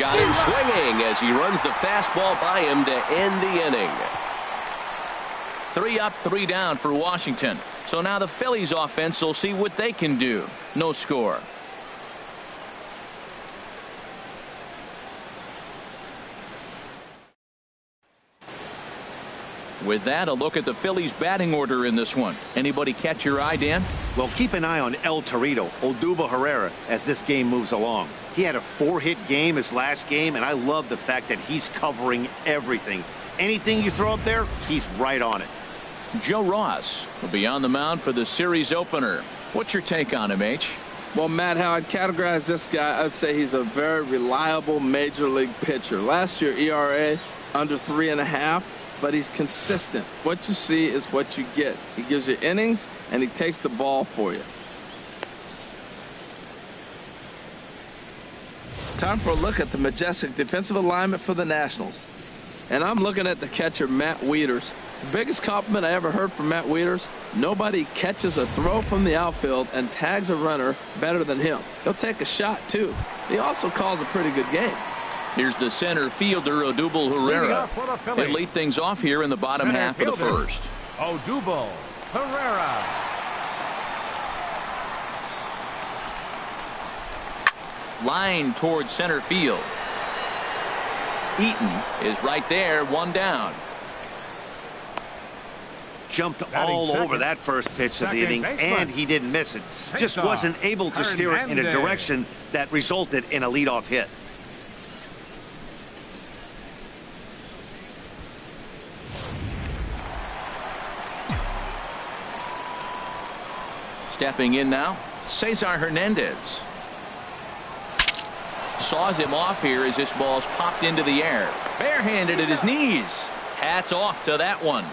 Got him swinging as he runs the fastball by him to end the inning. 3 up, 3 down for Washington. So now the Phillies offense will see what they can do. No score. With that, a look at the Phillies batting order in this one. Anybody catch your eye, Dan? Well, keep an eye on El Torito, Odubel Herrera, as this game moves along. He had a 4-hit game his last game, and I love the fact that he's covering everything. Anything you throw up there, he's right on it. Joe Ross will be on the mound for the series opener. What's your take on him, H? Well, Matt, how I'd categorize this guy, I'd say he's a very reliable major league pitcher. Last year, ERA under 3.5. But he's consistent. What you see is what you get. He gives you innings, and he takes the ball for you. Time for a look at the majestic defensive alignment for the Nationals. And I'm looking at the catcher, Matt Wieters. The biggest compliment I ever heard from Matt Wieters, nobody catches a throw from the outfield and tags a runner better than him. He'll take a shot, too. He also calls a pretty good game. Here's the center fielder, Odubel Herrera. He'll lead things off here in the bottom half of the first. Odubel Herrera. Line towards center field. Eaton is right there, 1 down. Jumped all over that first pitch of the inning, and he didn't miss it. Just wasn't able to steer it in a direction that resulted in a leadoff hit. Stepping in now, Cesar Hernandez. Saws him off here as this ball's popped into the air. Barehanded at his knees. Hats off to that one.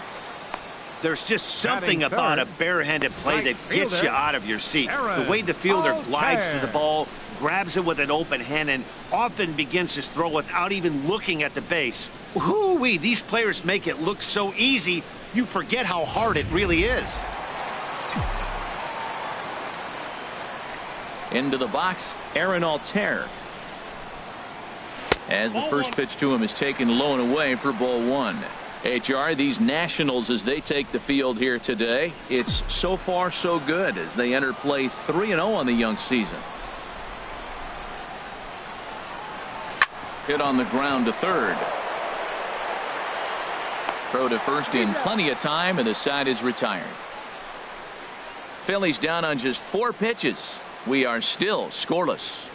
There's just something about a barehanded play that gets you out of your seat. The way the fielder glides to the ball, grabs it with an open hand, and often begins his throw without even looking at the base. Whoo-wee, these players make it look so easy, you forget how hard it really is. Into the box, Aaron Altair. As the first pitch to him is taken low and away for ball 1. HR, these Nationals, as they take the field here today, it's so far so good as they enter play 3-0 on the young season. Hit on the ground to third. Throw to first in plenty of time, and the side is retired. Phillies down on just 4 pitches. We are still scoreless.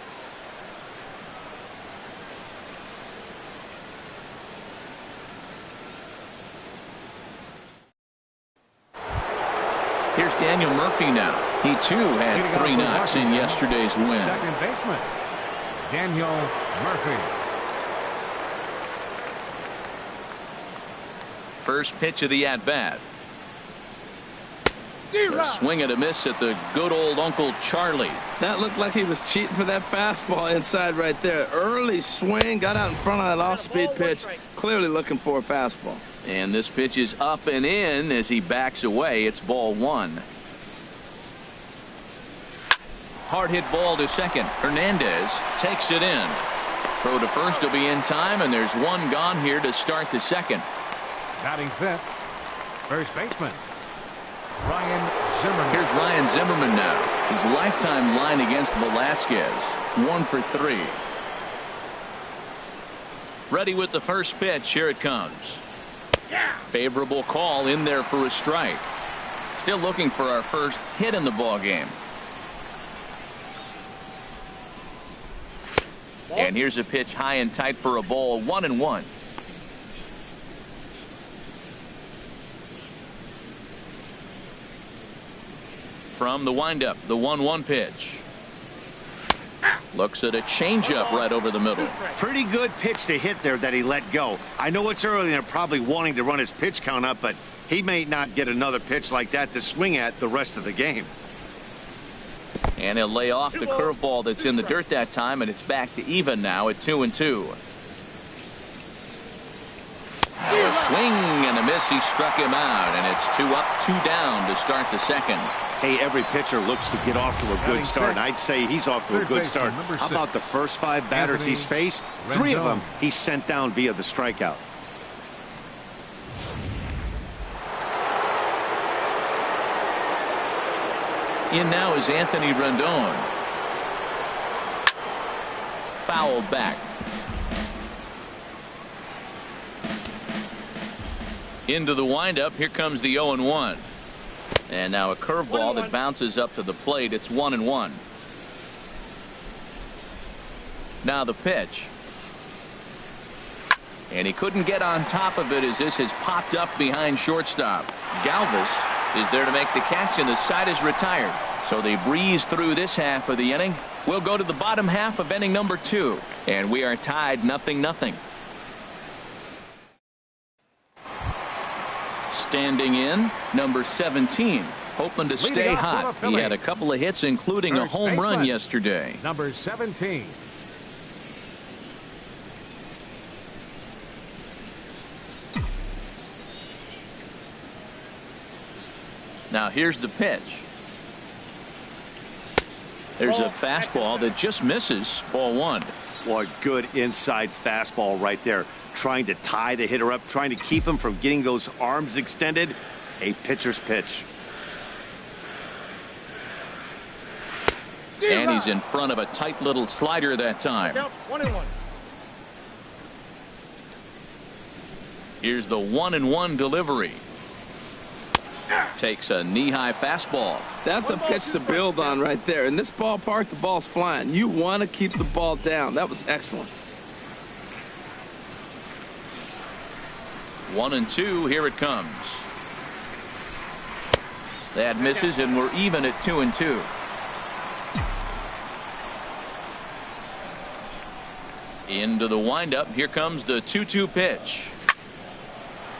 Here's Daniel Murphy now. He too had 3 knocks in yesterday's win. Second baseman, Daniel Murphy. First pitch of the at-bat. A swing and a miss at the good old Uncle Charlie. That looked like he was cheating for that fastball inside right there. Early swing, got out in front of that off-speed pitch, clearly looking for a fastball. And this pitch is up and in as he backs away. It's ball 1. Hard hit ball to second. Hernandez takes it in. Throw to first will be in time, and there's 1 gone here to start the second. Batting fifth, first baseman, Ryan Zimmerman. Here's Ryan Zimmerman now. His lifetime line against Velasquez, 1 for 3. Ready with the first pitch. Here it comes. Favorable call in there for a strike. Still looking for our first hit in the ball game. And here's a pitch high and tight for a ball, 1-1. From the windup, the 1-1 pitch. Looks at a changeup right over the middle. Pretty good pitch to hit there that he let go. I know it's early and they're probably wanting to run his pitch count up, but he may not get another pitch like that to swing at the rest of the game. And he'll lay off the curveball that's in the dirt that time, and it's back to even now at 2-2. Now a swing and a miss. He struck him out, and it's 2 up, 2 down to start the second. Hey, every pitcher looks to get off to a good start, and I'd say he's off to a good start. How about the first 5 batters he's faced? 3 of them he's sent down via the strikeout. In now is Anthony Rendon. Fouled back. Into the windup. Here comes the 0-1. And now a curveball that bounces up to the plate. It's 1-1. Now the pitch. And he couldn't get on top of it as this has popped up behind shortstop. Galvis is there to make the catch, and the side is retired. So they breeze through this half of the inning. We'll go to the bottom half of inning number 2. And we are tied 0-0. Standing in, number 17, hoping to stay hot. He had a couple of hits, including a home run yesterday. Number 17. Now here's the pitch. There's a fastball that just misses. Ball 1. Well, a good inside fastball right there. Trying to tie the hitter up, trying to keep him from getting those arms extended. A pitcher's pitch. And he's in front of a tight little slider that time. Here's the 1-1 delivery. Takes a knee-high fastball. That's a pitch to build on right there. In this ballpark, the ball's flying. You want to keep the ball down. That was excellent. 1-2. Here it comes. That misses, and we're even at 2-2. Into the windup. Here comes the 2-2 pitch.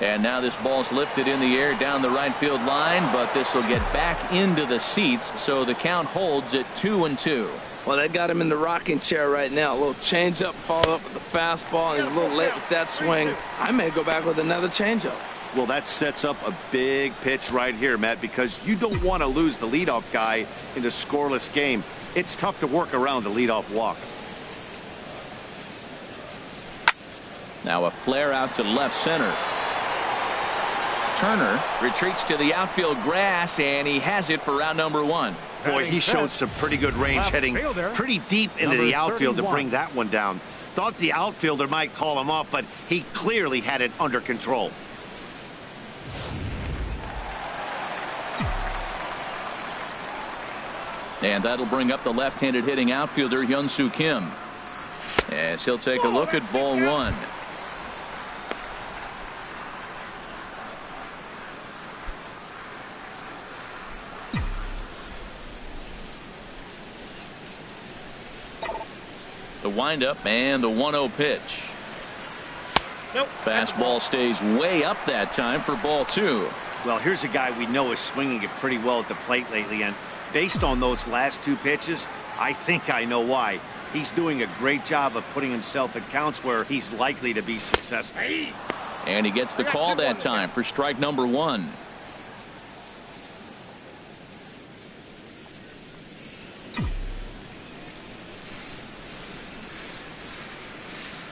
And now this ball's lifted in the air down the right field line, but this will get back into the seats, so the count holds at 2-2. Well, they got him in the rocking chair right now. A little changeup, followed up with the fastball, and he's a little late with that swing. I may go back with another changeup. Well, that sets up a big pitch right here, Matt, because you don't want to lose the leadoff guy in a scoreless game. It's tough to work around the leadoff walk. Now a flare out to left center. Turner retreats to the outfield grass, and he has it for round number 1. Boy, he showed some pretty good range, heading pretty deep into the outfield to bring that one down. Thought the outfielder might call him off, but he clearly had it under control. And that'll bring up the left-handed hitting outfielder Hyun-Soo Kim, as he'll take a look at ball 1. The windup and the 1-0 pitch. Fastball stays way up that time for ball 2. Well, here's a guy we know is swinging it pretty well at the plate lately, and based on those last 2 pitches, I think I know why. He's doing a great job of putting himself in counts where he's likely to be successful. And he gets the call that time for strike number 1.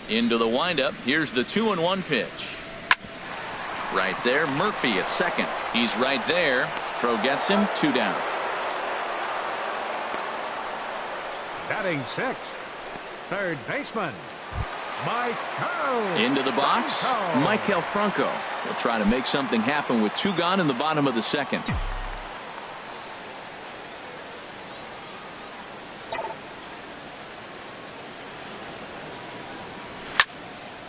Into the windup. Here's the 2-1 pitch. Right there, Murphy at second. He's right there. Throw gets him. 2 down. Batting 6th, third baseman, Mike. Into the box, Maikel Franco will try to make something happen with 2 gone in the bottom of the 2nd.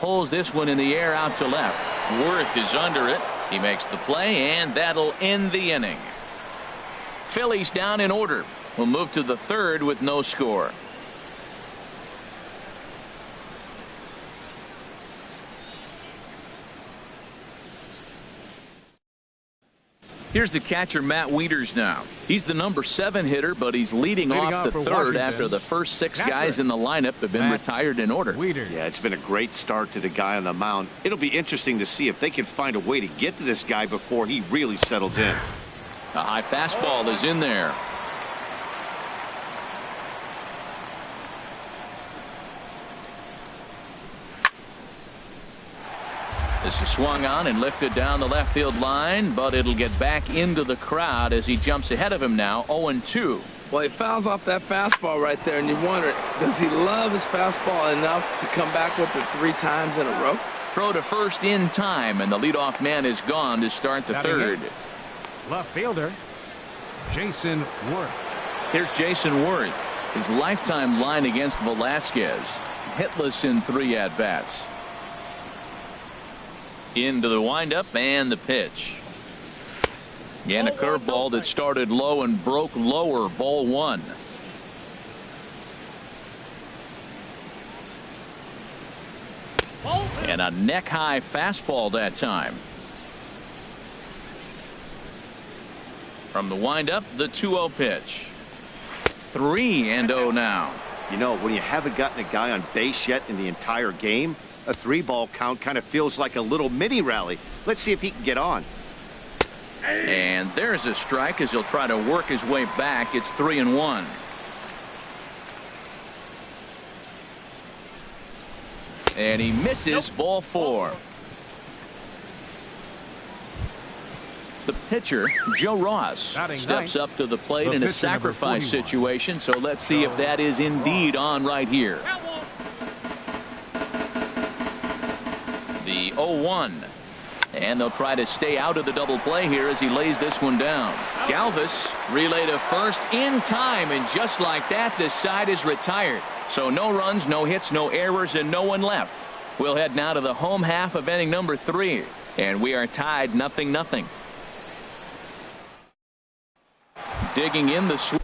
Pulls this one in the air out to left. Worth is under it. He makes the play, and that'll end the inning. Phillies down in order. We'll move to the 3rd with no score. Here's the catcher, Matt Wieters now. He's the number 7 hitter, but he's leading off the 3rd after the first 6 guys in the lineup have been retired in order. Yeah, it's been a great start to the guy on the mound. It'll be interesting to see if they can find a way to get to this guy before he really settles in. A high fastball is in there. This is swung on and lifted down the left field line, but it'll get back into the crowd as he jumps ahead of him now, 0-2. Well, he fouls off that fastball right there, and you wonder, does he love his fastball enough to come back with it 3 times in a row? Throw to first in time, and the leadoff man is gone to start the third. Left fielder, Jason Worth. Here's Jason Worth. His lifetime line against Velasquez. Hitless in 3 at-bats. Into the windup and the pitch. And a curveball that started low and broke lower. Ball 1. And a neck-high fastball that time. From the windup, the 2-0 pitch. 3-0 now. You know, when you haven't gotten a guy on base yet in the entire game, a 3-ball count kind of feels like a little mini rally. Let's see if he can get on. And there's a strike as he'll try to work his way back. It's 3-1. And he misses. Ball 4. The pitcher, Joe Ross, steps up to the plate in a sacrifice situation. So let's see if that is indeed on right here. The 0-1. And they'll try to stay out of the double play here as he lays this one down. Galvis relay to first in time, and just like that, this side is retired. So no runs, no hits, no errors, and no one left. We'll head now to the home half of inning number 3, and we are tied 0-0. Digging in the swing.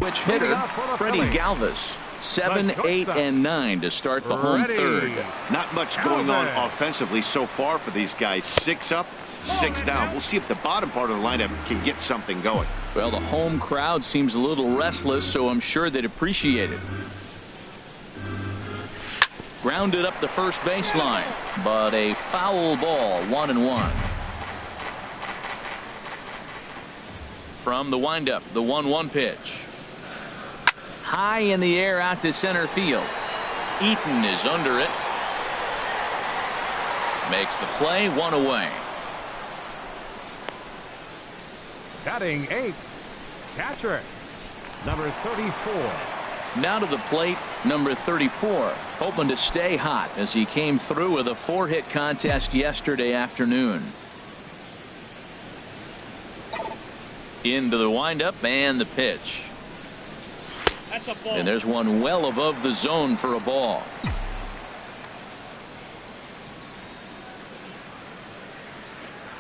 Which hitter? Freddie Galvis. 7, 8, and 9 to start the home third. Not much going on offensively so far for these guys. 6 up, 6 down. We'll see if the bottom part of the lineup can get something going. Well, the home crowd seems a little restless, so I'm sure they'd appreciate it. Grounded up the first baseline, but a foul ball, 1-1. From the windup, the 1-1 pitch. High in the air out to center field. Eaton is under it. Makes the play, 1 away. Batting 8th, catcher, number 34. Now to the plate, number 34, hoping to stay hot as he came through with a 4-hit contest yesterday afternoon. Into the windup and the pitch. That's a ball. And there's one well above the zone for a ball.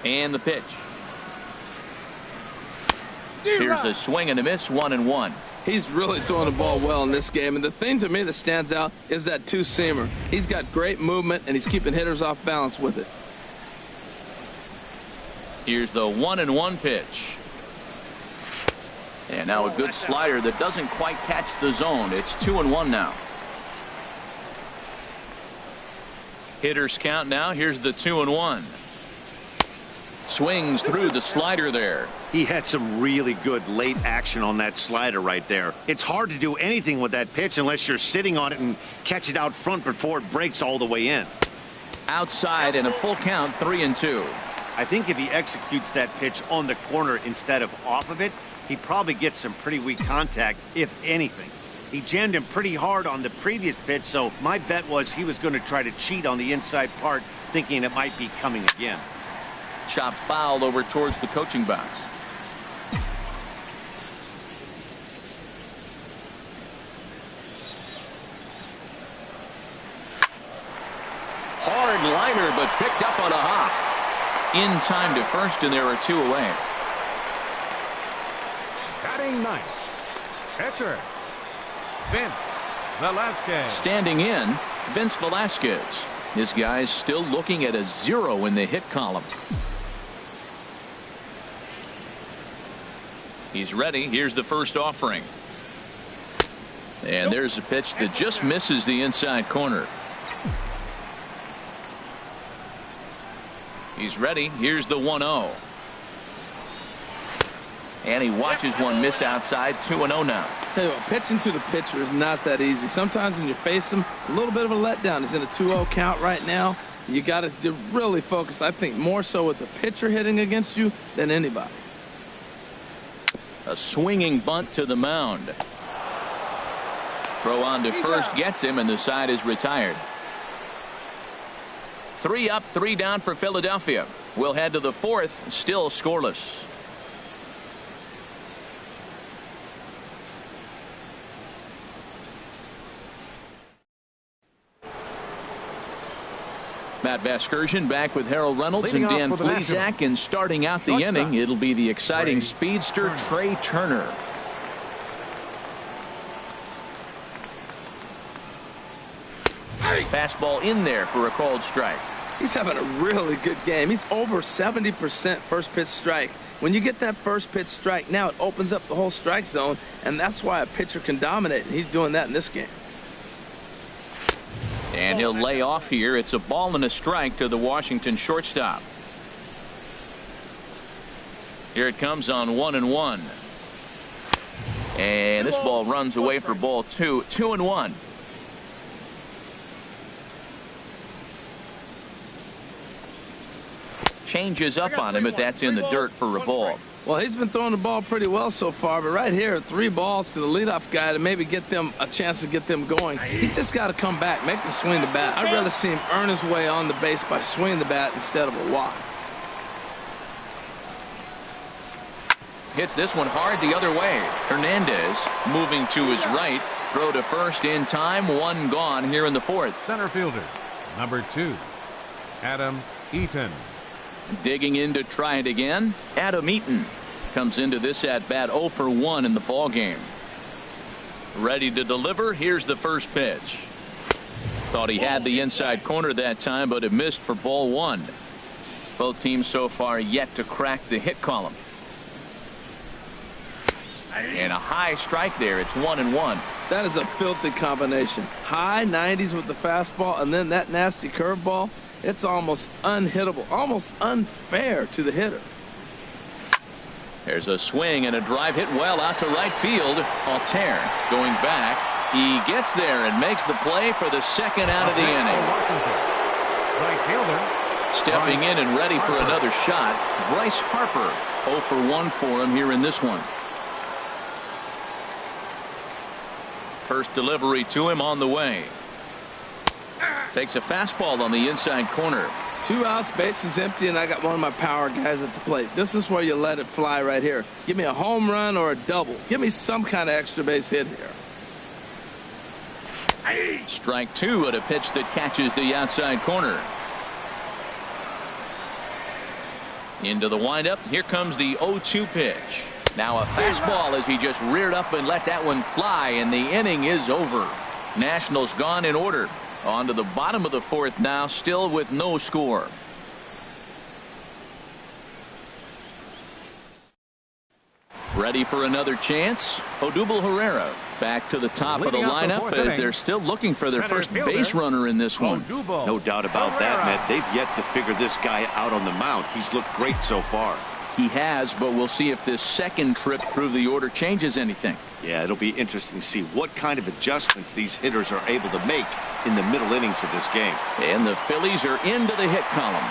And the pitch. Here's a swing and a miss, 1-1. He's really throwing the ball well in this game, and the thing to me that stands out is that two-seamer. He's got great movement, and he's keeping hitters off balance with it. Here's the 1-1 pitch. And now a good slider that doesn't quite catch the zone. It's 2-1 now. Hitters count now. Here's the 2-1. Swings through the slider there. He had some really good late action on that slider right there. It's hard to do anything with that pitch unless you're sitting on it and catch it out front before it breaks all the way in. Outside and a full count, 3-2. I think if he executes that pitch on the corner instead of off of it, he probably gets some pretty weak contact, if anything. He jammed him pretty hard on the previous pitch, so my bet was he was going to try to cheat on the inside part, thinking it might be coming again. Chop foul over towards the coaching box. Hard liner, but picked up on a hop. In time to first, and there are 2 away. Batting 9th, catcher, Vince Velasquez. Standing in, Vince Velasquez. This guy's still looking at a 0 in the hit column. He's ready. Here's the first offering. And there's a pitch that just misses the inside corner. He's ready. Here's the 1-0. And he watches one miss outside. 2-0 now. Tell you what, pitching to the pitcher is not that easy. Sometimes when you face him, a little bit of a letdown. He's in a 2-0 count right now. You got to really focus, I think, more so with the pitcher hitting against you than anybody. A swinging bunt to the mound. Throw on to first gets him, and the side is retired. 3 up, 3 down for Philadelphia. We'll head to the 4th, still scoreless. Matt Vasgersian back with Harold Reynolds and Dan Plesac, and starting out the inning, it'll be the exciting speedster Trey Turner. Fastball in there for a called strike. He's having a really good game. He's over 70% first pitch strike. When you get that first pitch strike, now it opens up the whole strike zone, and that's why a pitcher can dominate, and he's doing that in this game. And he'll lay off here. It's a ball and a strike to the Washington shortstop. Here it comes on 1-1. And this ball runs away for ball 2. 2-1. Changes up on him, but that's in the dirt for a ball. Well, he's been throwing the ball pretty well so far, but right here, 3 balls to the leadoff guy to maybe get them a chance to get them going. He's just got to come back, make them swing the bat. I'd rather see him earn his way on the base by swinging the bat instead of a walk. Hits this one hard the other way. Hernandez moving to his right. Throw to first in time. 1 gone here in the 4th. Center fielder, number 2, Adam Eaton. Digging in to try it again. Adam Eaton comes into this at bat 0 for 1 in the ball game. Ready to deliver. Here's the first pitch. Thought he had the inside corner that time, but it missed for ball one. Both teams so far yet to crack the hit column. And a high strike there. It's 1-1. That is a filthy combination. High 90s with the fastball and then that nasty curveball. It's almost unhittable, almost unfair to the hitter. There's a swing and a drive hit well out to right field. Altair going back. He gets there and makes the play for the second out of the inning. Right fielder. Stepping in and ready for another shot, Bryce Harper. 0 for 1 for him here in this one. First delivery to him on the way. Takes a fastball on the inside corner. 2 outs, bases empty, and I got one of my power guys at the plate. This is where you let it fly right here. Give me a home run or a double. Give me some kind of extra base hit here. Strike 2 at a pitch that catches the outside corner. Into the windup. Here comes the 0-2 pitch. Now a fastball as he just reared up and let that one fly, and the inning is over. Nationals gone in order. On to the bottom of the 4th now, still with no score. Ready for another chance? Odubel Herrera back to the top of the lineup as they're still looking for their first base runner in this one. No doubt about that, Matt. They've yet to figure this guy out on the mound. He's looked great so far. He has, but we'll see if this second trip through the order changes anything. Yeah, it'll be interesting to see what kind of adjustments these hitters are able to make in the middle innings of this game. And the Phillies are into the hit column.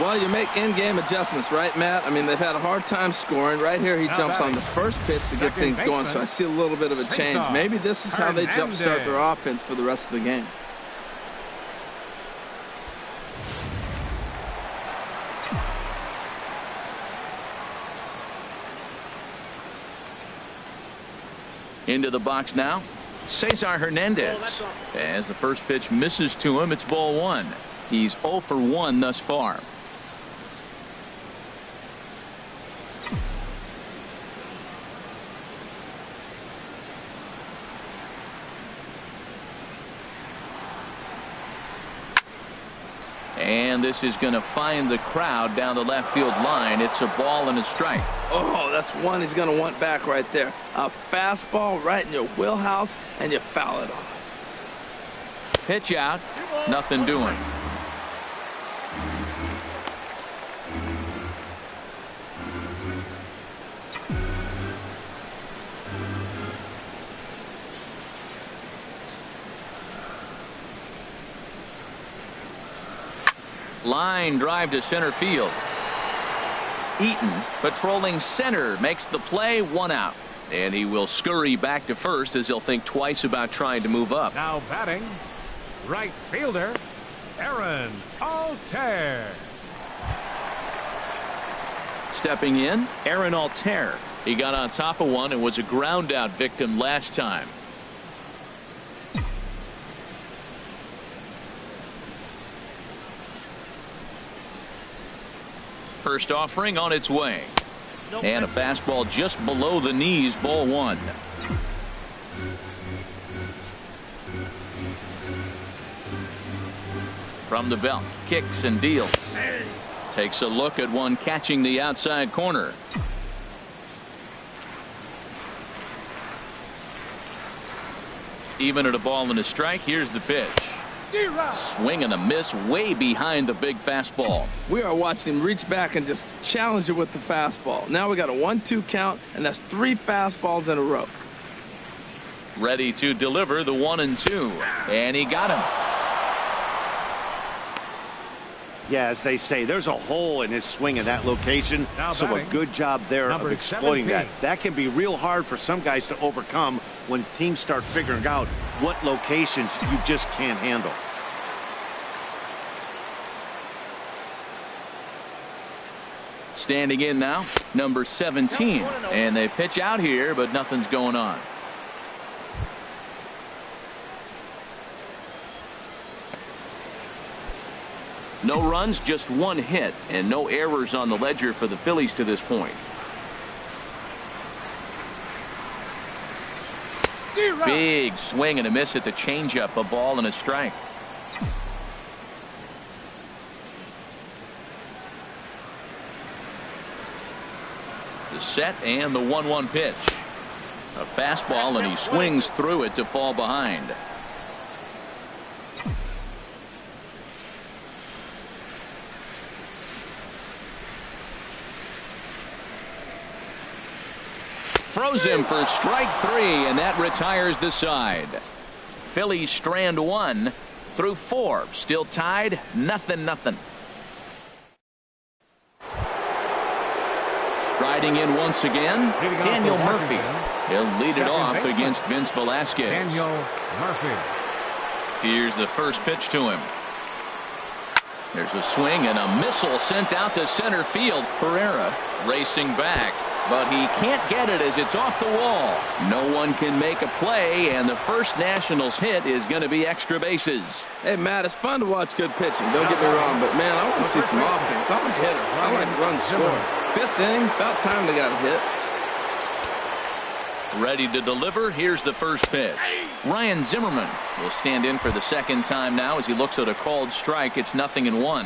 Well, you make in-game adjustments, right, Matt? I mean, they've had a hard time scoring. Right here, he jumps on the first pitch to get things going, so I see a little bit of a change. Maybe this is how they jumpstart their offense for the rest of the game. Into the box now, Cesar Hernandez. As the first pitch misses to him, it's ball 1. He's 0 for 1 thus far. And this is going to find the crowd down the left field line. It's a ball and a strike. Oh, that's one he's going to want back right there. A fastball right in your wheelhouse, and you foul it off. Pitch out. Nothing doing. Line drive to center field. Eaton patrolling center makes the play, 1 out. And he will scurry back to first as he'll think twice about trying to move up. Now batting, right fielder, Aaron Altair. Stepping in, Aaron Altair. He got on top of one and was a ground out victim last time. First offering on its way. And a fastball just below the knees, ball 1. From the belt, kicks and deals. Takes a look at one catching the outside corner. Even at a ball and a strike, here's the pitch. Swing and a miss way behind the big fastball. We are watching him reach back and just challenge it with the fastball. Now we got a 1-2 count, and that's 3 fastballs in a row. Ready to deliver the 1 and 2. And he got him. Yeah, as they say, there's a hole in his swing in that location. So a good job there of exploiting that. That can be real hard for some guys to overcome when teams start figuring out what locations you just can't handle. Standing in now, number 17. And they pitch out here, but nothing's going on. No runs, just 1 hit, and no errors on the ledger for the Phillies to this point. Big swing and a miss at the changeup. A ball and a strike. The set and the 1-1 pitch. A fastball, and he swings through it to fall behind. Throws him for strike 3, and that retires the side. Phillies strand 1 through 4. Still tied, 0-0. Striding in once again, Daniel Murphy. He'll lead it off against Vince Velasquez. Daniel Murphy. Here's the first pitch to him. There's a swing and a missile sent out to center field. Pereira racing back, but he can't get it as it's off the wall. No one can make a play, and the first Nationals hit is going to be extra bases. Hey, Matt, it's fun to watch good pitching. Don't get me wrong, but, man, I want to see some offense. I'm a hitter. I like to run score. 5th inning, about time they got a hit. Ready to deliver. Here's the first pitch. Ryan Zimmerman will stand in for the second time now as he looks at a called strike. It's 0-1.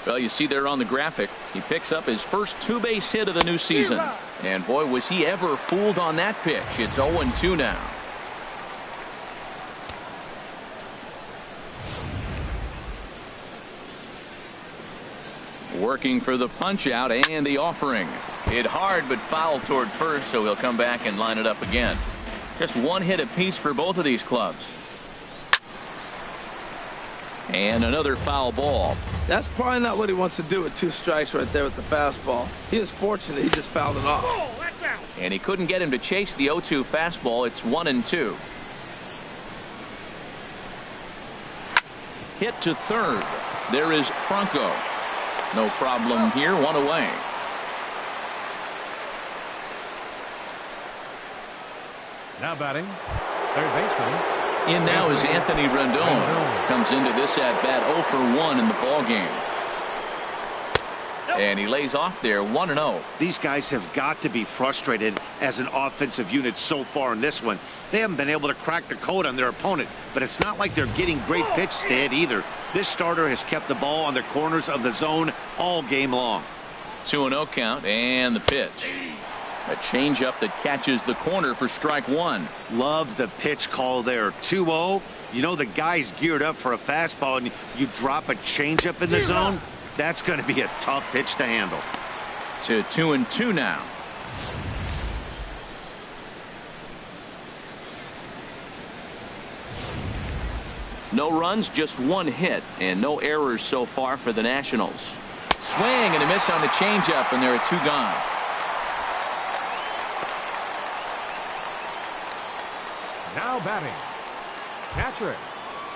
Well, you see there on the graphic, he picks up his first 2-base hit of the new season. And boy, was he ever fooled on that pitch. It's 0-2 now. Working for the punch out and the offering. Hit hard but foul toward first, so he'll come back and line it up again. Just 1 hit apiece for both of these clubs. And another foul ball. That's probably not what he wants to do with 2 strikes right there with the fastball. He was fortunate he just fouled it off. Oh, that's out. And he couldn't get him to chase the 0-2 fastball. It's 1-2. Hit to third. There is Franco. No problem here. 1 away. Now batting, third baseman. In now is Anthony Rendon. Comes into this at bat 0 for 1 in the ball game. And he lays off there 1-0. These guys have got to be frustrated as an offensive unit so far in this one. They haven't been able to crack the code on their opponent, but it's not like they're getting great pitches to hit either. This starter has kept the ball on the corners of the zone all game long. 2-0 count and the pitch. A changeup that catches the corner for strike 1. Love the pitch call there. 2-0. You know the guy's geared up for a fastball, and you drop a changeup in the zone. That's going to be a tough pitch to handle. To 2-2 now. No runs, just 1 hit, and no errors so far for the Nationals. Swing and a miss on the changeup, and there are 2 gone. Now batting, catcher.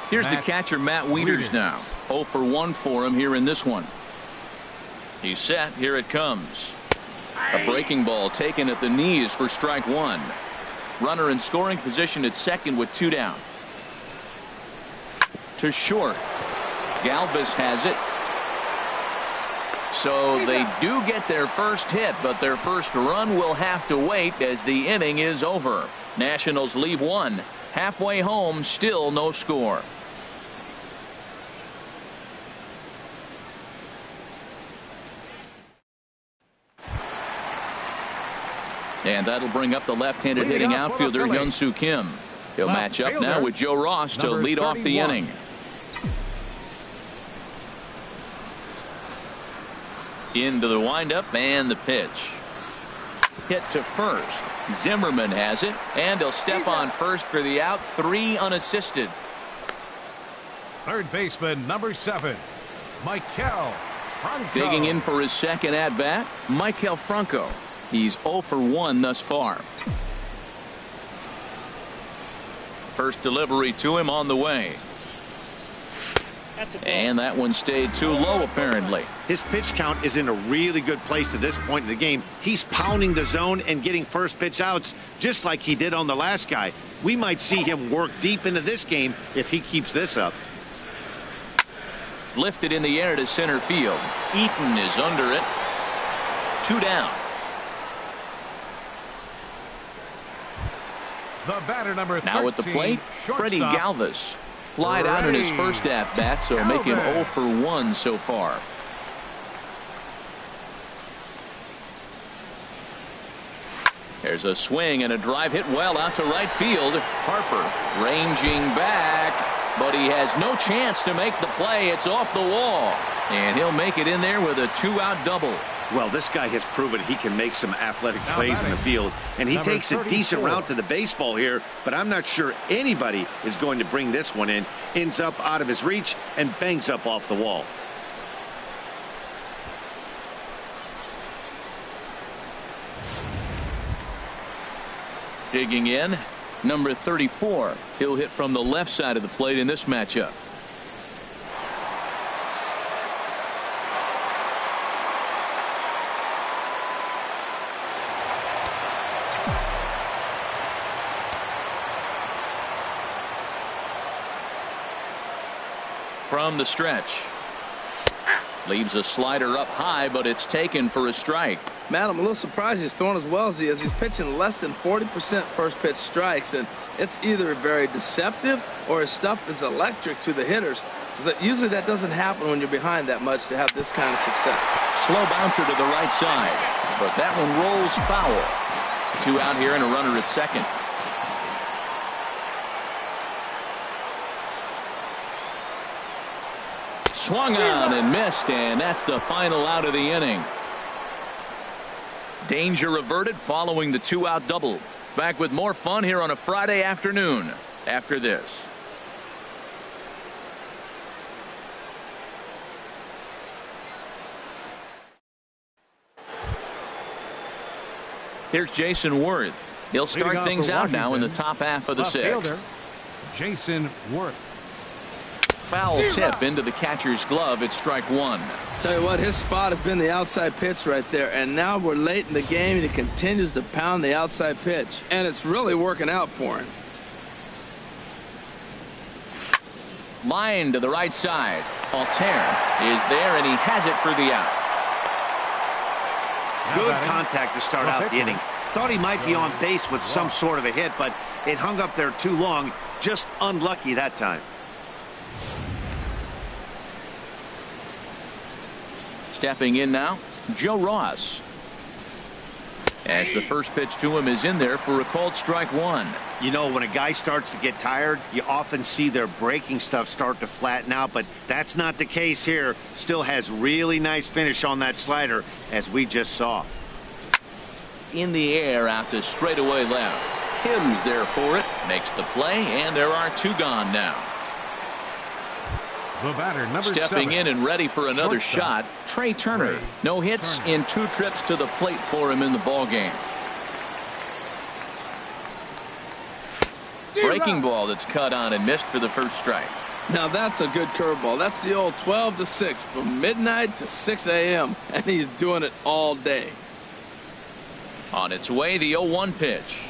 Here's the catcher, Matt Wieters now. 0 for 1 for him here in this one. He's set. Here it comes. A breaking ball taken at the knees for strike 1. Runner in scoring position at second with 2 down. To short. Galvis has it. So they do get their first hit, but their first run will have to wait as the inning is over. Nationals leave 1. Halfway home, still no score. And that'll bring up the left-handed hitting outfielder Hyun-Soo Kim. He'll match up now with Joe Ross to lead off the inning. Into the windup and the pitch. Hit to first. Zimmerman has it, and he'll step on first for the out. 3 unassisted. Third baseman, number 7, Maikel Franco. Digging in for his second at-bat, Maikel Franco. He's 0 for 1 thus far. First delivery to him on the way. And that one stayed too low, apparently. His pitch count is in a really good place at this point in the game. He's pounding the zone and getting first pitch outs just like he did on the last guy. We might see him work deep into this game if he keeps this up. Lifted in the air to center field. Eaton is under it. 2 down. The batter number 13. Now at the plate, Freddie shortstop, Galvis. Flied out in his first at-bat, so make him 0 for 1 so far. There's a swing and a drive hit well out to right field. Harper ranging back, but he has no chance to make the play. It's off the wall, and he'll make it in there with a 2-out double. Well, this guy has proven he can make some athletic plays in the field, and he takes a decent route to the baseball here, but I'm not sure anybody is going to bring this one in. Ends up out of his reach and bangs up off the wall. Digging in, number 34. He'll hit from the left side of the plate in this matchup. From the stretch. Leaves a slider up high, but it's taken for a strike. Man, I'm a little surprised he's throwing as well as he is. He's pitching less than 40% first pitch strikes, and it's either very deceptive or his stuff is electric to the hitters. Usually that doesn't happen when you're behind that much to have this kind of success. Slow bouncer to the right side, but that one rolls foul. 2 out here and a runner at second. Swung on and missed, and that's the final out of the inning. Danger averted following the 2-out double. Back with more fun here on a Friday afternoon after this. Here's Jason Worth. He'll start things out now in the top half of the sixth. Jason Worth. Foul tip into the catcher's glove. It's strike 1. Tell you what, his spot has been the outside pitch right there, and now we're late in the game and he continues to pound the outside pitch, and it's really working out for him. Line to the right side. Altair is there, and he has it for the out. Good contact to start out the inning. Thought he might be on base with some sort of a hit, but it hung up there too long. Just unlucky that time. Stepping in now, Joe Ross. As the first pitch to him is in there for a called strike 1. You know, when a guy starts to get tired, you often see their breaking stuff start to flatten out, but that's not the case here. Still has really nice finish on that slider, as we just saw. In the air out to straightaway left. Kim's there for it, makes the play, and there are 2 gone now. The batter, number Stepping 7. in and ready for another shot, Trey Turner. No hits in 2 trips to the plate for him in the ballgame. Breaking ball that's cut on and missed for the first strike. Now that's a good curveball. That's the old 12 to 6 from midnight to 6 a.m. and he's doing it all day. On its way, the 0-1 pitch.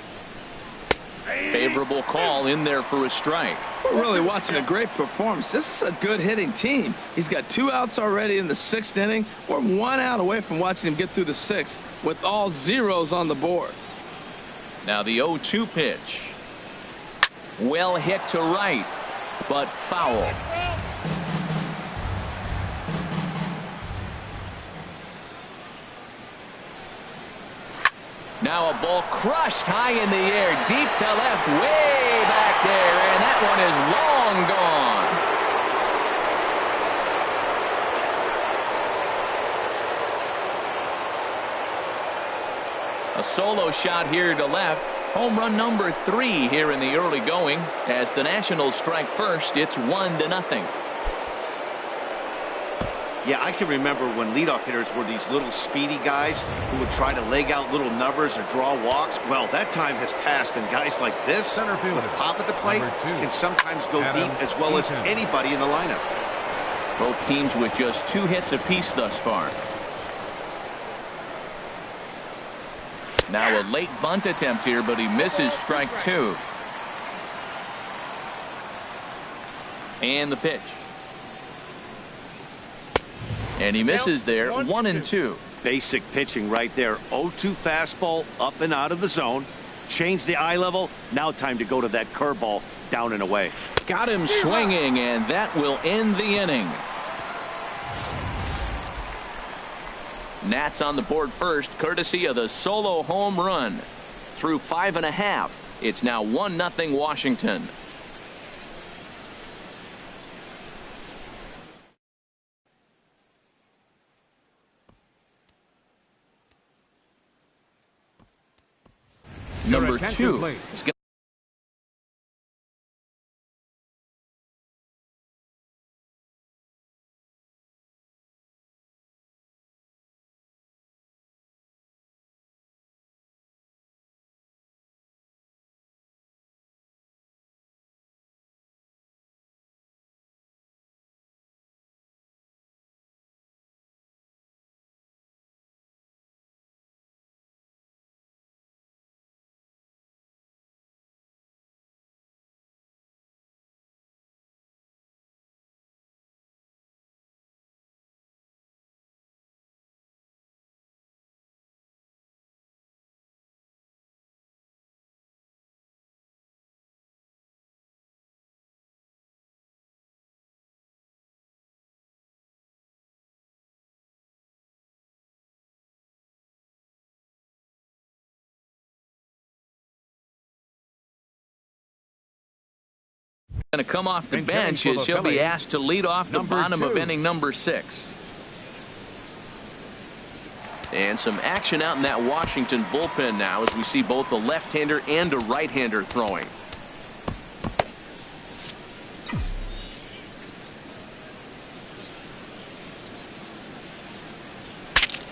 Favorable call in there for a strike. We're really watching a great performance. This is a good hitting team. He's got 2 outs already in the 6th inning. We're 1 out away from watching him get through the 6th with all zeros on the board. Now the 0-2 pitch. Well hit to right, but foul. Now a ball crushed high in the air, deep to left, way back there, and that one is long gone. A solo shot here to left. Home run number 3 here in the early going. As the Nationals strike first, it's 1-0. Yeah, I can remember when leadoff hitters were these little speedy guys who would try to leg out little numbers or draw walks. Well, that time has passed, and guys like this, with pop at the plate, can sometimes go deep as well as anybody in the lineup. Both teams with just 2 hits apiece thus far. Now a late bunt attempt here, but he misses strike 2. And the pitch. And he misses there, 1-2. Basic pitching right there. 0-2 fastball up and out of the zone. Change the eye level. Now time to go to that curveball down and away. Got him swinging, and that will end the inning. Nats on the board first, courtesy of the solo home run. Through 5.5, it's now 1-0 Washington. Number 2 is going. Going to come off the bench as he'll be asked to lead off the bottom of inning number 6. And some action out in that Washington bullpen now as we see both a left-hander and a right-hander throwing.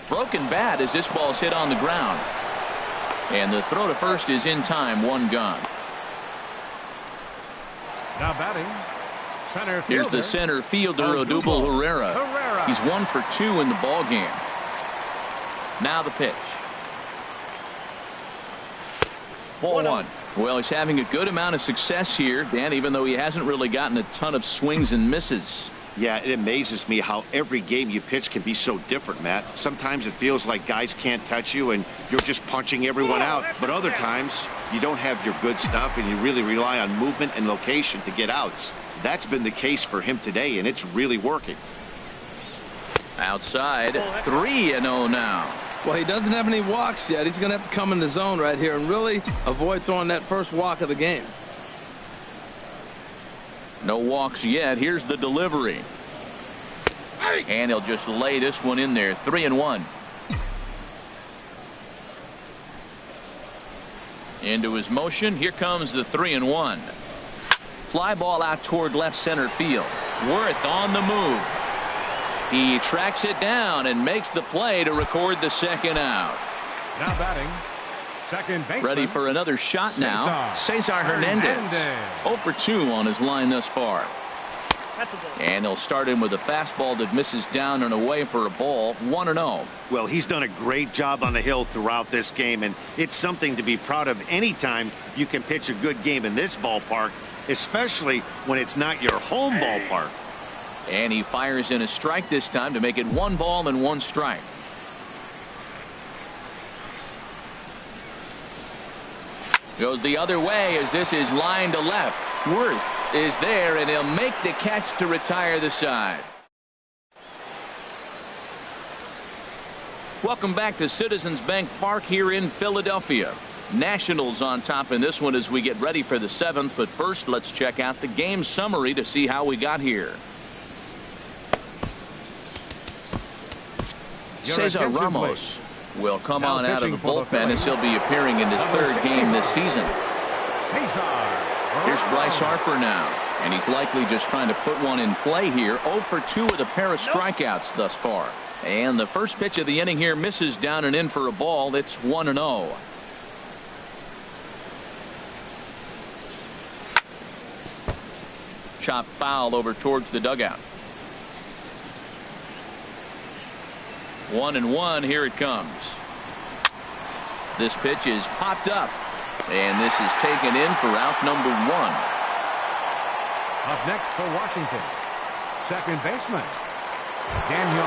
Broken bat as this ball's hit on the ground. And the throw to first is in time, 1 gone. Now batting, center fielder. Here's the center fielder, Odubel Herrera. He's 1 for 2 in the ball game. Now the pitch. Ball 1. Well, he's having a good amount of success here, Dan, even though he hasn't really gotten a ton of swings and misses. Yeah, it amazes me how every game you pitch can be so different, Matt. Sometimes it feels like guys can't touch you and you're just punching everyone out. But other times you don't have your good stuff and you really rely on movement and location to get outs. That's been the case for him today, and it's really working. Outside, 3-0 now. Well, he doesn't have any walks yet. He's going to have to come in the zone right here and really avoid throwing that first walk of the game. No walks yet. Here's the delivery. And he'll just lay this one in there. 3-1. Into his motion. Here comes the 3-1. Fly ball out toward left center field. Worth on the move. He tracks it down and makes the play to record the second out. Now batting, second baseman. Ready for another shot now. Cesar Hernandez. 0 for 2 on his line thus far. And he'll start in with a fastball that misses down and away for a ball. 1-0. Well, he's done a great job on the hill throughout this game, and it's something to be proud of anytime you can pitch a good game in this ballpark, especially when it's not your home ballpark. And he fires in a strike this time to make it 1 ball and 1 strike. Goes the other way as this is lined to left. Worth is there, and he'll make the catch to retire the side. Welcome back to Citizens Bank Park here in Philadelphia. Nationals on top in this one as we get ready for the 7th. But first, let's check out the game summary to see how we got here. Cesar Ramos will come on out of the bullpen as he'll be appearing in his 3rd game this season. Here's Bryce Harper now, and he's likely just trying to put one in play here. 0 for 2 with a pair of strikeouts thus far. And the first pitch of the inning here misses down and in for a ball. It's 1-0. Chop foul over towards the dugout. 1-1. Here it comes. This pitch is popped up, and this is taken in for out number 1. Up next for Washington, second baseman Daniel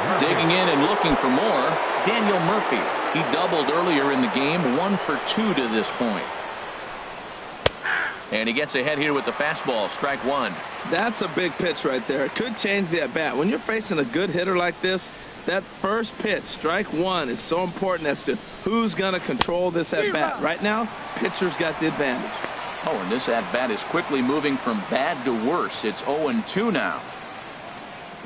Murphy. Digging in and looking for more, Daniel Murphy. He doubled earlier in the game, 1 for 2 to this point. And he gets ahead here with the fastball, strike one. That's a big pitch right there. It could change the at-bat. When you're facing a good hitter like this, that first pitch, strike one, is so important as to who's going to control this at-bat. Right now, pitcher's got the advantage. Oh, and this at-bat is quickly moving from bad to worse. It's 0-2 now.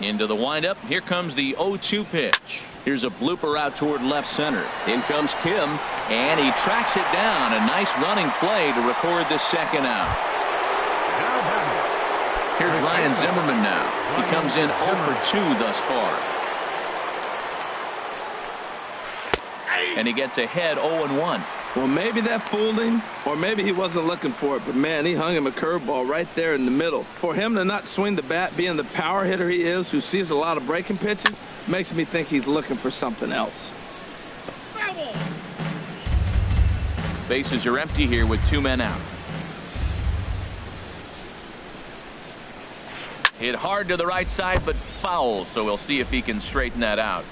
Into the windup. Here comes the 0-2 pitch. Here's a blooper out toward left center. In comes Kim, and he tracks it down. A nice running play to record the second out. Here's Ryan Zimmerman now. He comes in 0 for 2 thus far. And he gets ahead 0-1. Well, maybe that fooled him, or maybe he wasn't looking for it. But, man, he hung him a curveball right there in the middle. For him to not swing the bat, being the power hitter he is, who sees a lot of breaking pitches, makes me think he's looking for something else. Bases are empty here with 2 men out. Hit hard to the right side, but foul, so we'll see if he can straighten that out.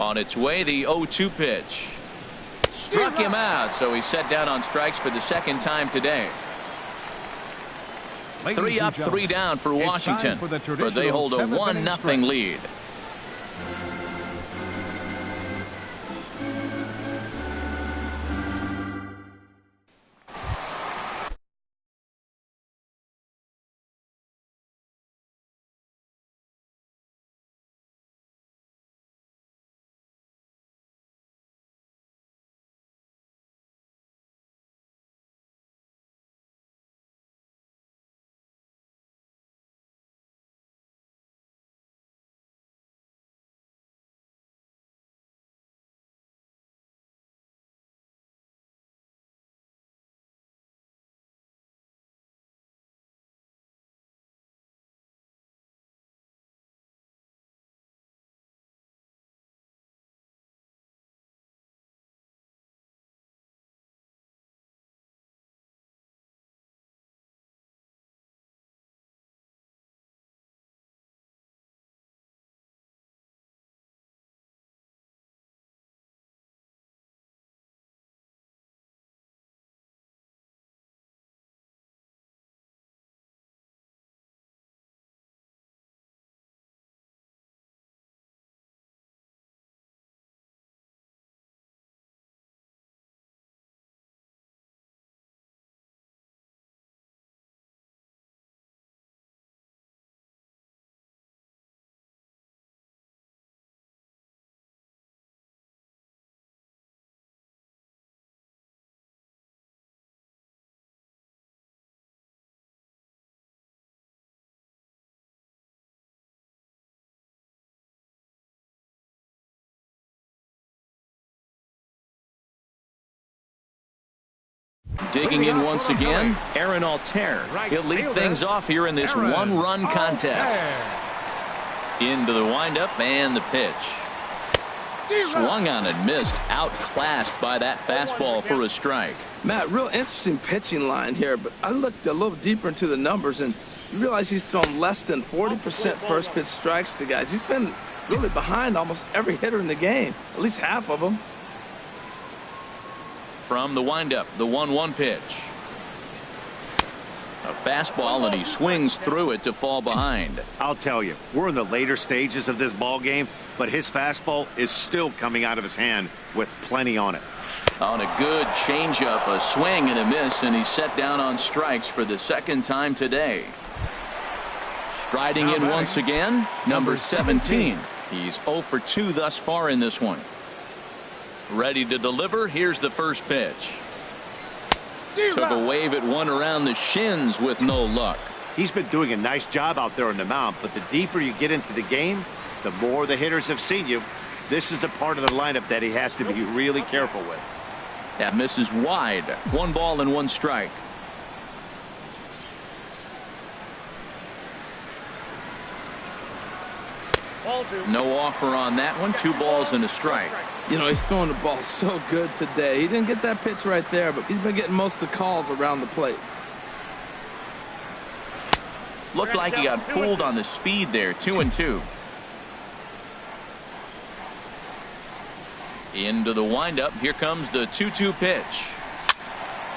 On its way, the 0-2 pitch. Struck him out, so he's set down on strikes for the second time today. 3 up, 3 down for Washington, but they hold a 1-0 lead. Digging in once again, Aaron Altair. He'll lead things off here in this one-run contest. Into the windup and the pitch. Swung on and missed, outclassed by that fastball for a strike. Matt, real interesting pitching line here, but I looked a little deeper into the numbers and you realize he's thrown less than 40% first pitch strikes to guys. He's been really behind almost every hitter in the game, at least half of them. From the windup, the 1-1 pitch. A fastball, and he swings through it to fall behind. I'll tell you, we're in the later stages of this ball game, but his fastball is still coming out of his hand with plenty on it. On a good changeup, a swing and a miss, and he's set down on strikes for the second time today. Striding in once again, number 17. He's 0 for 2 thus far in this one. Ready to deliver. Here's the first pitch. Took a wave at one around the shins with no luck. He's been doing a nice job out there on the mound, but the deeper you get into the game, the more the hitters have seen you. This is the part of the lineup that he has to be really careful with. That misses wide. 1 ball and 1 strike. No offer on that one. 2 balls and a strike. You know, he's throwing the ball so good today. He didn't get that pitch right there, but he's been getting most of the calls around the plate. Looked like he got fooled on the speed there. 2-2. Into the windup. Here comes the 2-2 pitch.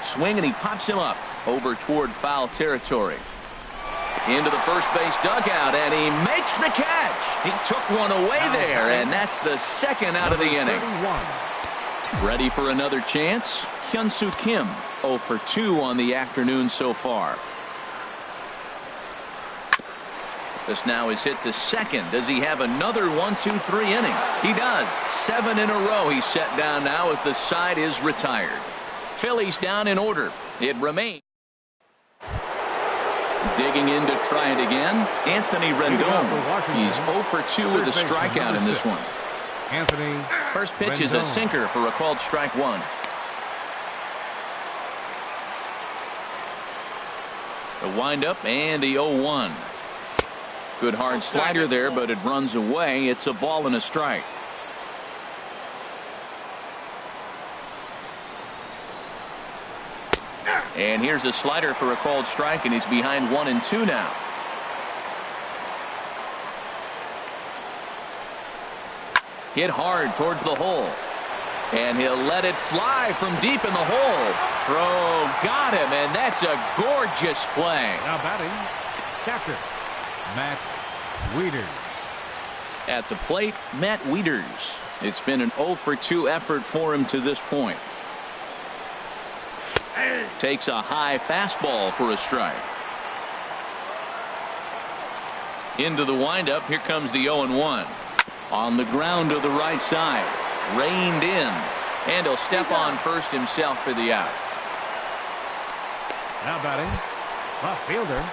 Swing, and he pops him up over toward foul territory. Into the first base dugout, and he makes the catch. He took one away there, and that's the second out of the inning. Ready for another chance? Hyun-Soo Kim, 0 for 2 on the afternoon so far. This now is hit to second. Does he have another 1-2-3 inning? He does. 7 in a row he's set down now as the side is retired. Phillies down in order. It remains. Digging in to try it again, Anthony Rendon. He's 0 for 2 with a strikeout in this one. Anthony. First pitch is a sinker for a called strike one. The windup and the 0-1. Good hard slider there, but it runs away. It's a ball and a strike. And here's a slider for a called strike, and he's behind 1-2 now. Hit hard towards the hole. And he'll let it fly from deep in the hole. Throw got him, and that's a gorgeous play. Now batting, catcher, Matt Wieters. At the plate, Matt Wieters. It's been an 0 for 2 effort for him to this point. Takes a high fastball for a strike. Into the windup. Here comes the 0-1. On the ground to the right side. Reined in. And he'll step on first himself for the out. Now batting, left fielder.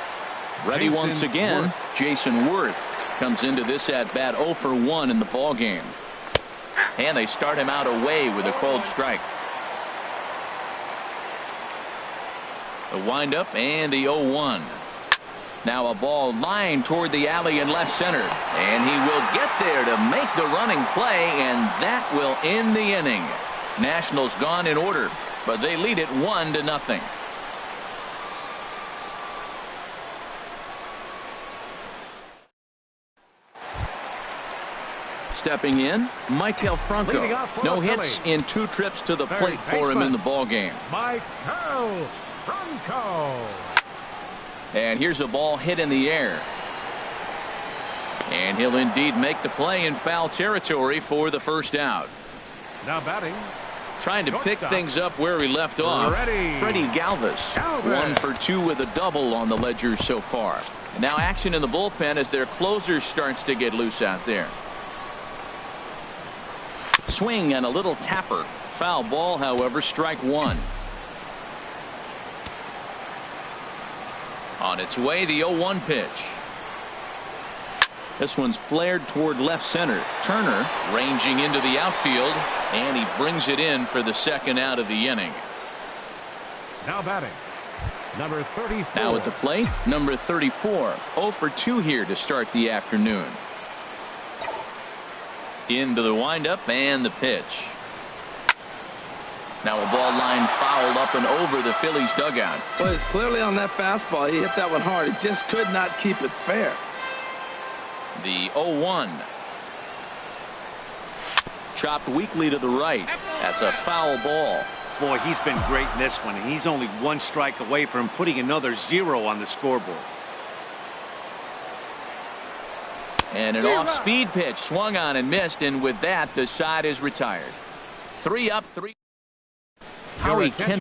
Ready Jason once again. Worth. Jason Worth comes into this at bat 0 for 1 in the ball game. And they start him out away with a called strike. The windup and the 0-1. Now a ball lined toward the alley in left center. And he will get there to make the running play, and that will end the inning. Nationals gone in order, but they lead it 1-0. Stepping in, Michael Franco. No hits in 2 trips to the plate for him in the ball game. Michael Franco. And here's a ball hit in the air. And he'll indeed make the play in foul territory for the first out. Now batting, trying to pick things up where he left off. Freddie Galvis, 1 for 2 with a double on the ledger so far. And now action in the bullpen as their closer starts to get loose out there. Swing and a little tapper. Foul ball, however, strike one. On its way, the 0-1 pitch. This one's flared toward left center. Turner ranging into the outfield, and he brings it in for the second out of the inning. Now batting, number 34. Now at the plate, number 34. 0 for 2 here to start the afternoon. Into the windup and the pitch. Now a ball line fouled up and over the Phillies dugout. Well, it's clearly on that fastball. He hit that one hard. He just could not keep it fair. The 0-1. Chopped weakly to the right. That's a foul ball. Boy, he's been great in this one, and he's only 1 strike away from putting another 0 on the scoreboard. And an off-speed pitch swung on and missed, and with that, the side is retired. 3 up, 3. Howie Kendrick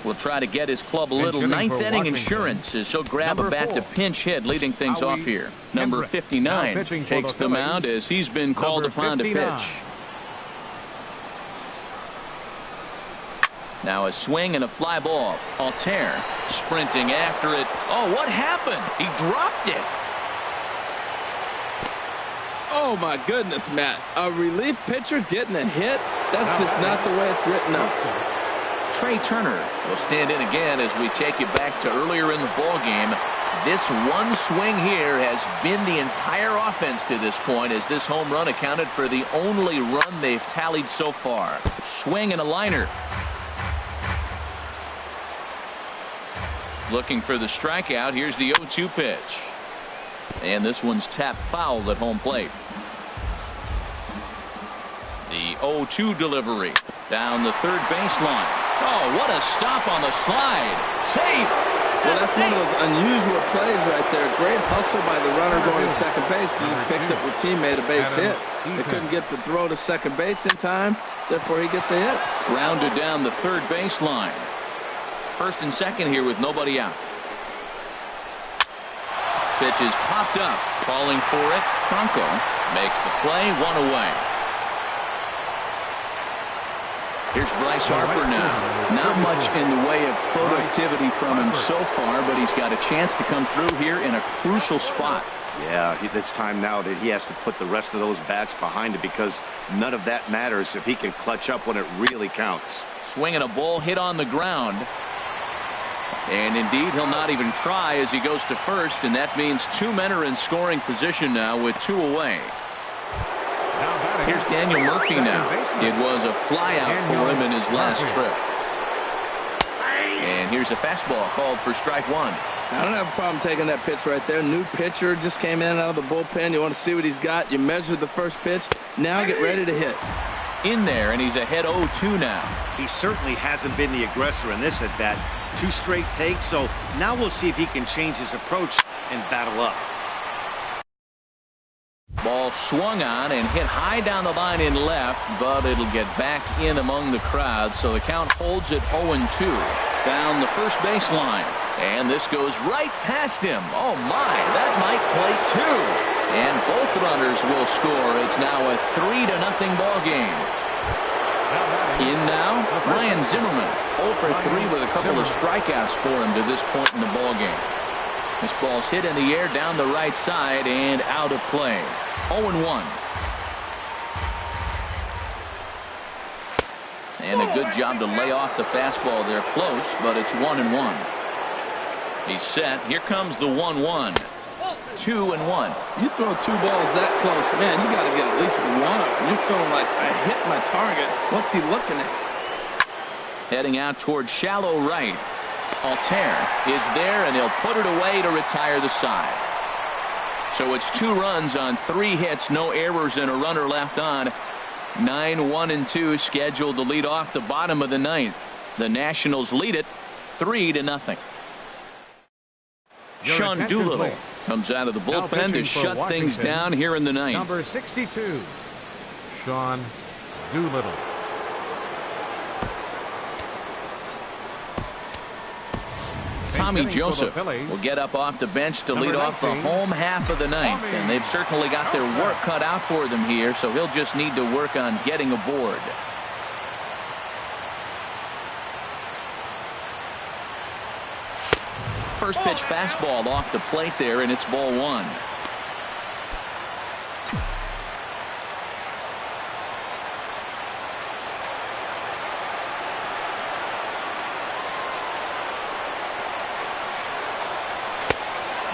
will try to get his club a little ninth inning insurance as he'll grab a bat to pinch hit, leading things off here. Number 59 takes the mound as he's been called upon to pitch. Now a swing and a fly ball. Altair sprinting after it. Oh, what happened? He dropped it. Oh, my goodness, Matt. A relief pitcher getting a hit? That's just not the way it's written up. Trey Turner will stand in again as we take you back to earlier in the ball game. This one swing here has been the entire offense to this point, as this home run accounted for the only run they've tallied so far. Swing and a liner. Looking for the strikeout. Here's the 0-2 pitch. And this one's tapped foul at home plate. The 0-2 delivery down the third baseline. Oh, what a stop on the slide. Safe. Well, that's one of those unusual plays right there. Great hustle by the runner going to second base. He just picked up your teammate a base hit. They couldn't get the throw to second base in time. Therefore, he gets a hit. Grounded down the third baseline. First and second here with nobody out. Pitch is popped up. Calling for it. Franco makes the play. One away. Here's Bryce Harper now. Not much in the way of productivity from him so far, but he's got a chance to come through here in a crucial spot. Yeah, it's time now that he has to put the rest of those bats behind it, because none of that matters if he can clutch up when it really counts. Swinging a ball hit on the ground. And indeed, he'll not even try as he goes to first, and that means two men are in scoring position now with two away. Here's Daniel Murphy now. It was a flyout for him in his last trip. And here's a fastball called for strike one. I don't have a problem taking that pitch right there. New pitcher just came in out of the bullpen. You want to see what he's got. You measure the first pitch. Now get ready to hit. In there, and he's ahead 0-2 now. He certainly hasn't been the aggressor in this at bat. 2 straight takes, so now we'll see if he can change his approach and battle up. Ball swung on and hit high down the line in left, but it'll get back in among the crowd, so the count holds at 0-2. Down the first baseline, and this goes right past him. Oh my, that might play two. And both runners will score. It's now a 3-0 ball game. In now, Ryan Zimmerman. 0 for 3 with a couple of strikeouts for him to this point in the ball game. This ball's hit in the air down the right side and out of play. 0-1. And a good job to lay off the fastball there. Close, but it's 1-1. He's set. Here comes the 1-1. 2-1. You throw 2 balls that close, man, you got to get at least one up. You're feeling like, I hit my target. What's he looking at? Heading out towards shallow right. Altair is there, and they'll put it away to retire the side. So it's 2 runs on 3 hits, no errors, and a runner left on. 9-1-2 scheduled to lead off the bottom of the 9th. The Nationals lead it 3-0. Sean Doolittle comes out of the bullpen to shut things down here in the 9th. Number 62, Sean Doolittle. Tommy Joseph will get up off the bench to lead off the home half of the 9th, and they've certainly got their work cut out for them here, so he'll just need to work on getting aboard. First pitch fastball off the plate there, and it's ball 1.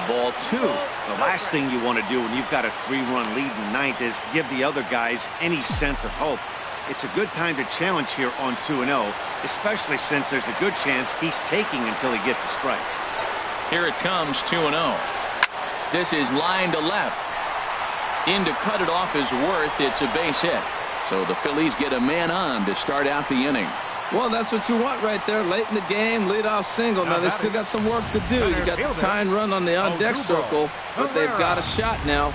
Ball 2. The last thing you want to do when you've got a 3-run lead in the 9th is give the other guys any sense of hope. It's a good time to challenge here on 2-0, especially since there's a good chance he's taking until he gets a strike. Here it comes, 2-0. This is line to left. In to cut it off is Worth. It's a base hit. So the Phillies get a man on to start out the inning. Well, that's what you want right there. Late in the game, leadoff single. Now, they still got some work to do. You got the tying run on the on-deck circle, but they've got a shot now.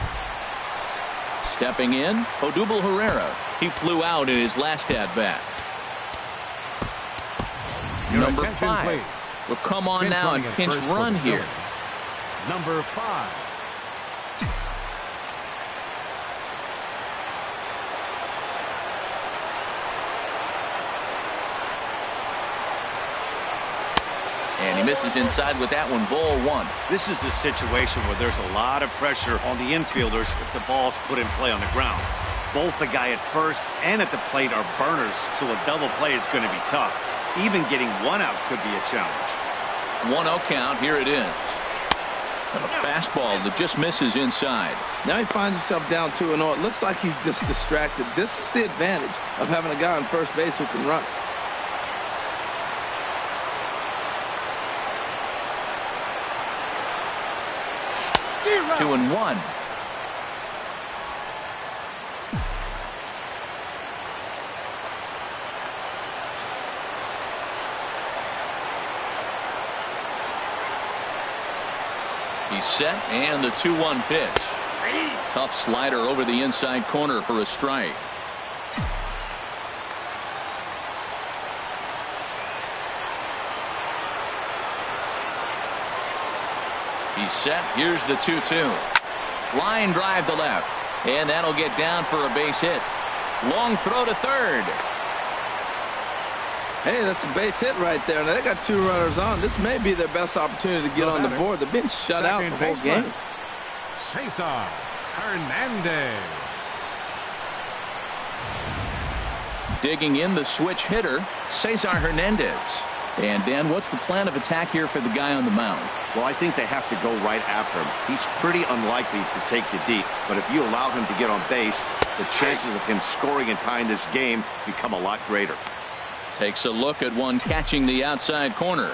Stepping in, Odubel Herrera. He flew out in his last at-bat. Number 5 will come on now and pinch run here. Number 5. And he misses inside with that one. Ball 1. This is the situation where there's a lot of pressure on the infielders if the ball's put in play on the ground. Both the guy at first and at the plate are burners, so a double play is going to be tough. Even getting 1 out could be a challenge. 1-0 count. Here it is. And a fastball that just misses inside. Now he finds himself down 2-0. It looks like he's just distracted. This is the advantage of having a guy on first base who can run. 2-1. He's set, and the 2-1 pitch. Tough slider over the inside corner for a strike. He's set. Here's the 2-2. Line drive to left, and that'll get down for a base hit. Long throw to third. Hey, that's a base hit right there. Now they got 2 runners on. This may be their best opportunity to get on the board. They've been shut out the whole game. Cesar Hernandez. Digging in the switch hitter, Cesar Hernandez. And Dan, what's the plan of attack here for the guy on the mound? Well, I think they have to go right after him. He's pretty unlikely to take you deep, but if you allow him to get on base, the chances of him scoring and tying this game become a lot greater. Takes a look at one catching the outside corner.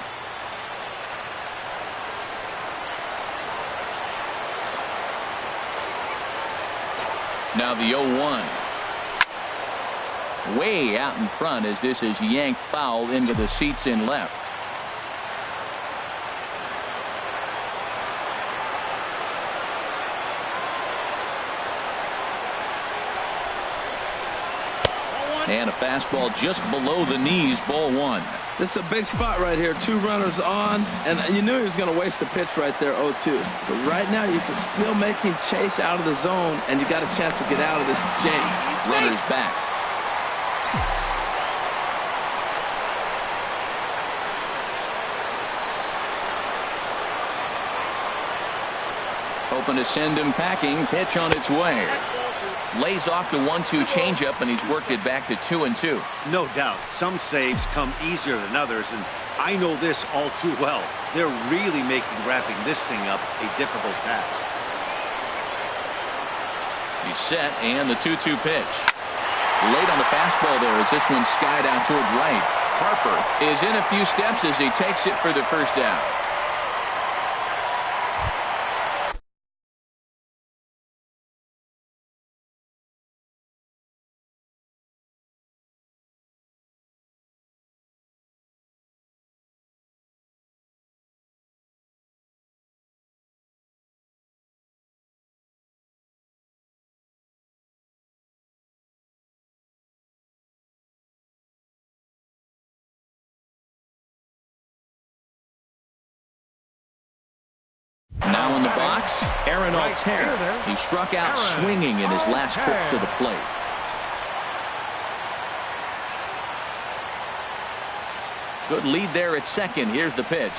Now the 0-1. Way out in front as this is yanked foul into the seats in left. And a fastball just below the knees, ball 1. This is a big spot right here. 2 runners on, and you knew he was going to waste a pitch right there, 0-2. But right now you can still make him chase out of the zone, and you got a chance to get out of this jam. Runners back. Hoping to send him packing. Pitch on its way. Lays off the 1-2 changeup, and he's worked it back to 2-2. No doubt. Some saves come easier than others, and I know this all too well. They're really making wrapping this thing up a difficult task. He's set, and the 2-2 pitch. Late on the fastball there as this one skied out towards right. Harper is in a few steps as he takes it for the first down. Now in the box, Aaron Altair. He struck out swinging in his last trip to the plate. Good lead there at second. Here's the pitch.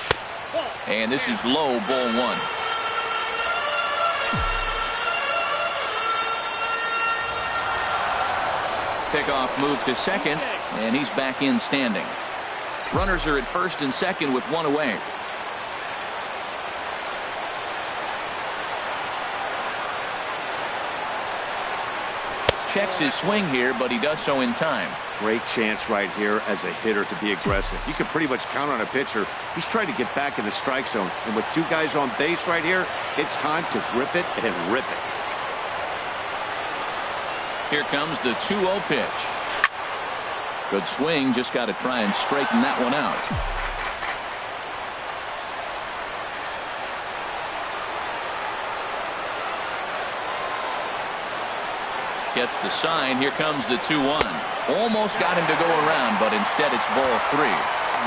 And this is low, ball 1. Pickoff move to second, and he's back in standing. Runners are at first and second with 1 away. Checks his swing here, but he does so in time. Great chance right here as a hitter to be aggressive. You can pretty much count on a pitcher. He's trying to get back in the strike zone. And with 2 guys on base right here, it's time to grip it and rip it. Here comes the 2-0 pitch. Good swing. Just got to try and straighten that one out. Gets the sign. Here comes the 2-1. Almost got him to go around, but instead it's ball 3.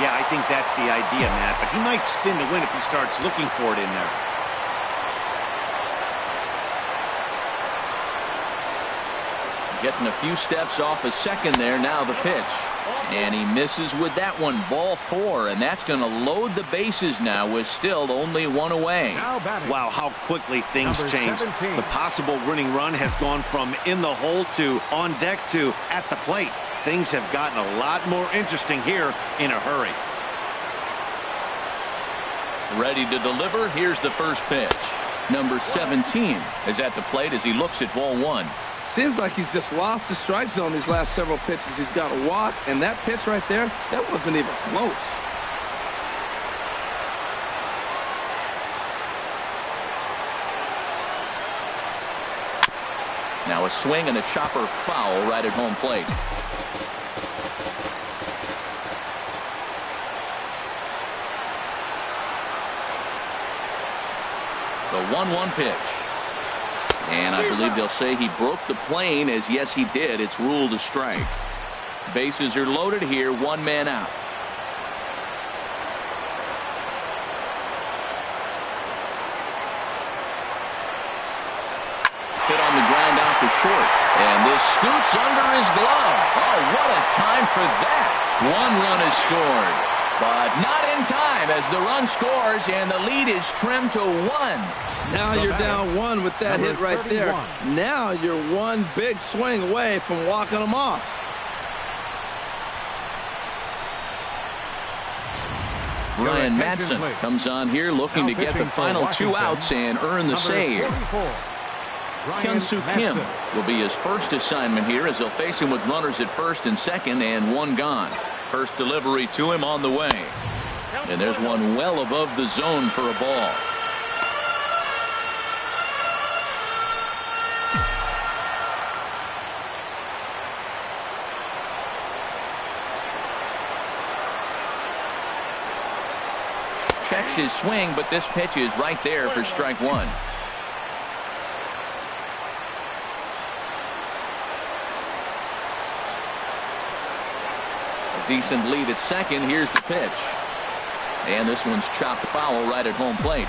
Yeah, I think that's the idea, Matt. But he might spin to win if he starts looking for it in there. Getting a few steps off a second there. Now the pitch. And he misses with that one. Ball 4. And that's going to load the bases now with still only 1 away. Wow, how quickly things change. The possible winning run has gone from in the hole to on deck to at the plate. Things have gotten a lot more interesting here in a hurry. Ready to deliver. Here's the first pitch. Number 17 is at the plate as he looks at ball 1. Seems like he's just lost the strike zone these last several pitches. He's got a walk, and that pitch right there, that wasn't even close. Now a swing and a chopper foul right at home plate. The 1-1 pitch. And I believe they'll say he broke the plane, as yes he did. It's ruled a strike. Bases are loaded here, one man out. Hit on the ground out to short. And this scoots under his glove. Oh, what a time for that. One run is scored. But not in time as the run scores and the lead is trimmed to 1. Now you're down 1 with that hit right 31. there. Now you're one big swing away from walking them off. Ryan Madsen comes on here looking to get the final 2 outs and earn the save. Hyun-Soo Kim will be his first assignment here as they'll face him with runners at first and second and one gone. First delivery to him on the way. And there's one well above the zone for a ball. Checks his swing, but this pitch is right there for strike 1. Decent lead at second. Here's the pitch. And this one's chopped foul right at home plate.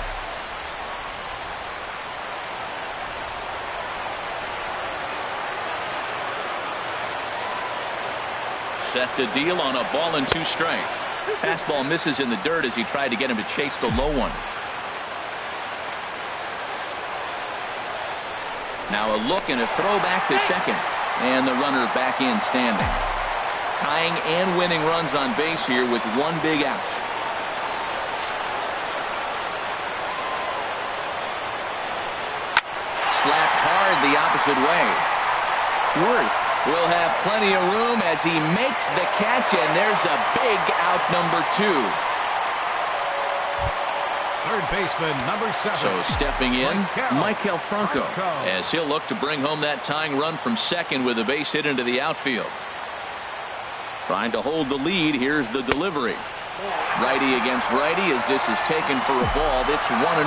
Set to deal on a ball and 2 strikes. Fastball misses in the dirt as he tried to get him to chase the low one. Now a look and a throw back to second. And the runner back in standing. Tying and winning runs on base here with one big out. Slapped hard the opposite way. Worth will have plenty of room as he makes the catch, and there's a big out number 2. Third baseman, number 7. So stepping in, Maikel Franco, as he'll look to bring home that tying run from second with a base hit into the outfield. Trying to hold the lead. Here's the delivery. Righty against righty as this is taken for a ball. It's 1-0.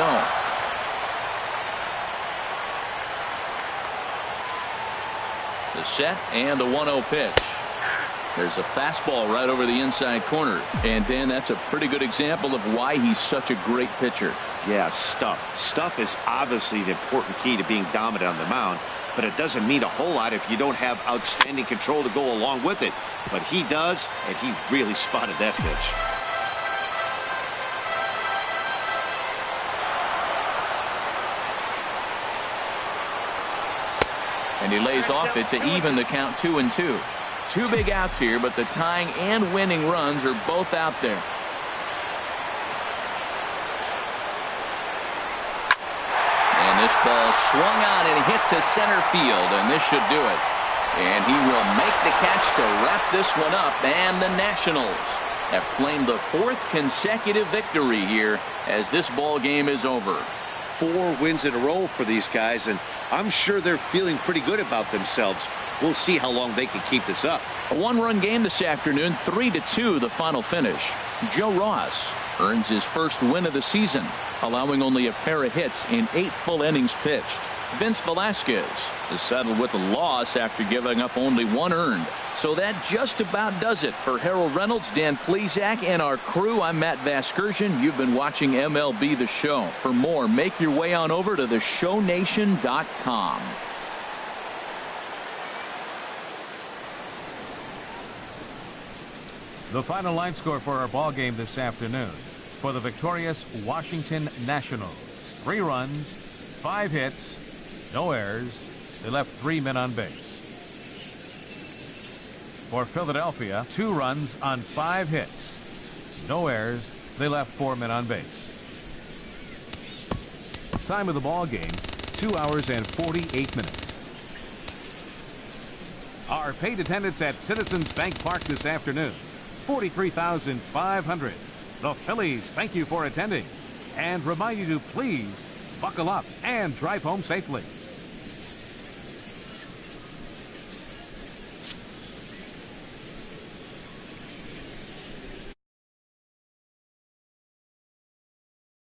The set and the 1-0 pitch. There's a fastball right over the inside corner. And Dan, that's a pretty good example of why he's such a great pitcher. Yeah, stuff. Stuff is obviously the important key to being dominant on the mound. But it doesn't mean a whole lot if you don't have outstanding control to go along with it. But he does, and he really spotted that pitch. And he lays off it to even the count 2-2. 2 big outs here, but the tying and winning runs are both out there. This ball swung on and hit to center field, and this should do it. And he will make the catch to wrap this one up, and the Nationals have claimed the 4th consecutive victory here as this ball game is over. 4 wins in a row for these guys, and I'm sure they're feeling pretty good about themselves. We'll see how long they can keep this up. A 1-run game this afternoon, 3-2 the final finish. Joe Ross earns his first win of the season, allowing only a pair of hits in 8 full innings pitched. Vince Velasquez is settled with a loss after giving up only 1 earned. So that just about does it for Harold Reynolds, Dan Plesac, and our crew. I'm Matt Vasgersian. You've been watching MLB The Show. For more, make your way on over to theshownation.com. The final line score for our ball game this afternoon. For the victorious Washington Nationals, 3 runs, 5 hits, no errors. They left 3 men on base. For Philadelphia, 2 runs on 5 hits, no errors. They left 4 men on base. Time of the ball game, 2 hours and 48 minutes. Our paid attendance at Citizens Bank Park this afternoon, 43,500. The Phillies thank you for attending and remind you to please buckle up and drive home safely.